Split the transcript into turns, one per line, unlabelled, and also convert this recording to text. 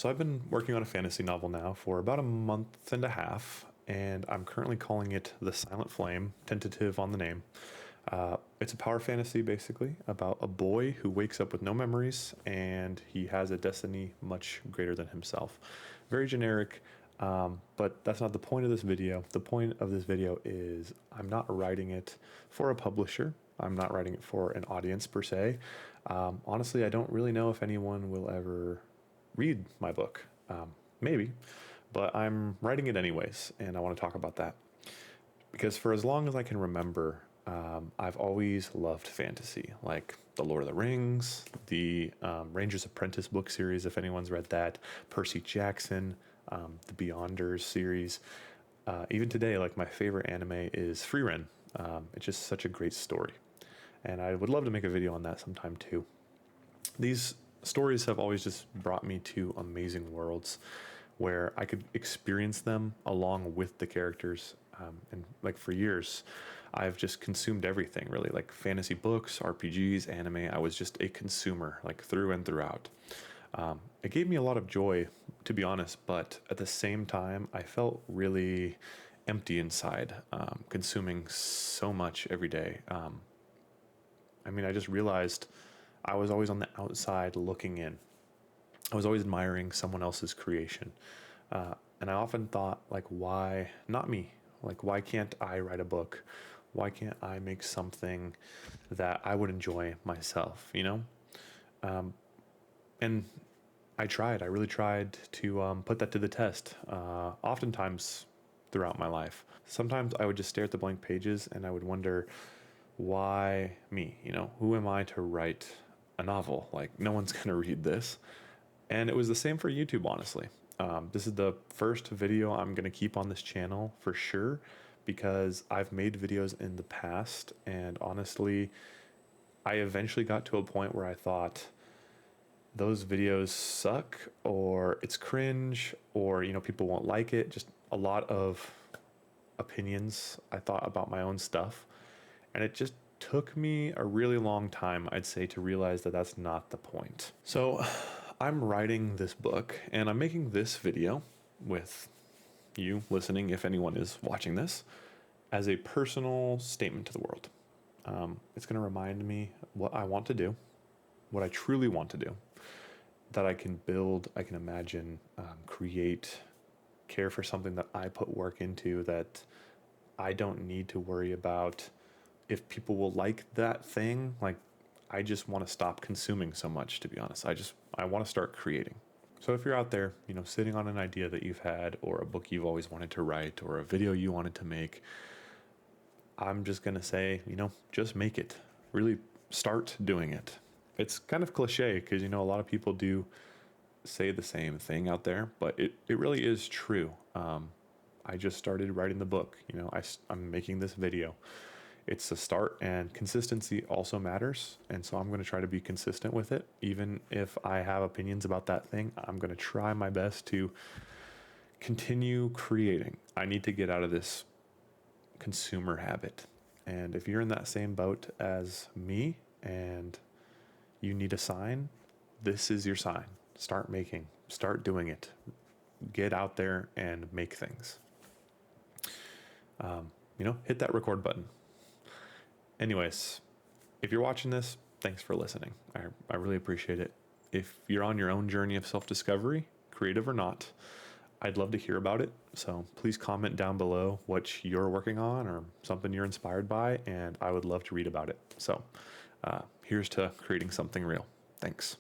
So I've been working on a fantasy novel now for about a month and a half, and I'm currently calling it The Silent Flame, tentative on the name. It's a power fantasy, basically, about a boy who wakes up with no memories and he has a destiny much greater than himself. Very generic, but that's not the point of this video. The point of this video is I'm not writing it for a publisher. I'm not writing it for an audience per se. Honestly, I don't really know if anyone will ever read my book. Maybe, but I'm writing it anyways, and I want to talk about that. Because for as long as I can remember, I've always loved fantasy, like The Lord of the Rings, the Ranger's Apprentice book series, if anyone's read that, Percy Jackson, the Beyonders series. Even today, like my favorite anime is Frieren. It's just such a great story. And I would love to make a video on that sometime too. These stories have always just brought me to amazing worlds where I could experience them along with the characters. And like for years, I've just consumed everything really, like fantasy books, RPGs, anime. I was just a consumer, like through and throughout. It gave me a lot of joy, to be honest, but at the same time, I felt really empty inside, consuming so much every day. I just realized I was always on the outside looking in. I was always admiring someone else's creation. And I often thought, like, why not me? Like, why can't I write a book? Why can't I make something that I would enjoy myself, you know? And I really tried to put that to the test, oftentimes throughout my life. Sometimes I would just stare at the blank pages and I would wonder, why me? You know, who am I to write a novel? Like, no one's going to read this. And it was the same for YouTube, honestly. This is the first video I'm going to keep on this channel for sure, because I've made videos in the past, and honestly, I eventually got to a point where I thought those videos suck, or it's cringe, or, you know, people won't like it. Just a lot of opinions I thought about my own stuff. And it just took me a really long time, I'd say, to realize that that's not the point. So I'm writing this book and I'm making this video with you listening, if anyone is watching this, as a personal statement to the world. It's going to remind me what I want to do, what I truly want to do, that I can build, I can imagine, create, care for something that I put work into, that I don't need to worry about if people will like that thing. Like, I just want to stop consuming so much, to be honest. I want to start creating. So if you're out there, you know, sitting on an idea that you've had, or a book you've always wanted to write, or a video you wanted to make, I'm just going to say, you know, just make it. Really start doing it. It's kind of cliche because, you know, a lot of people do say the same thing out there, but it really is true. I just started writing the book. You know, I'm making this video. It's a start, and consistency also matters. And so I'm going to try to be consistent with it. Even if I have opinions about that thing, I'm going to try my best to continue creating. I need to get out of this consumer habit. And if you're in that same boat as me and you need a sign, this is your sign. Start making, start doing it. Get out there and make things. Hit that record button. Anyways, if you're watching this, thanks for listening. I really appreciate it. If you're on your own journey of self-discovery, creative or not, I'd love to hear about it. So please comment down below what you're working on or something you're inspired by, and I would love to read about it. So here's to creating something real. Thanks.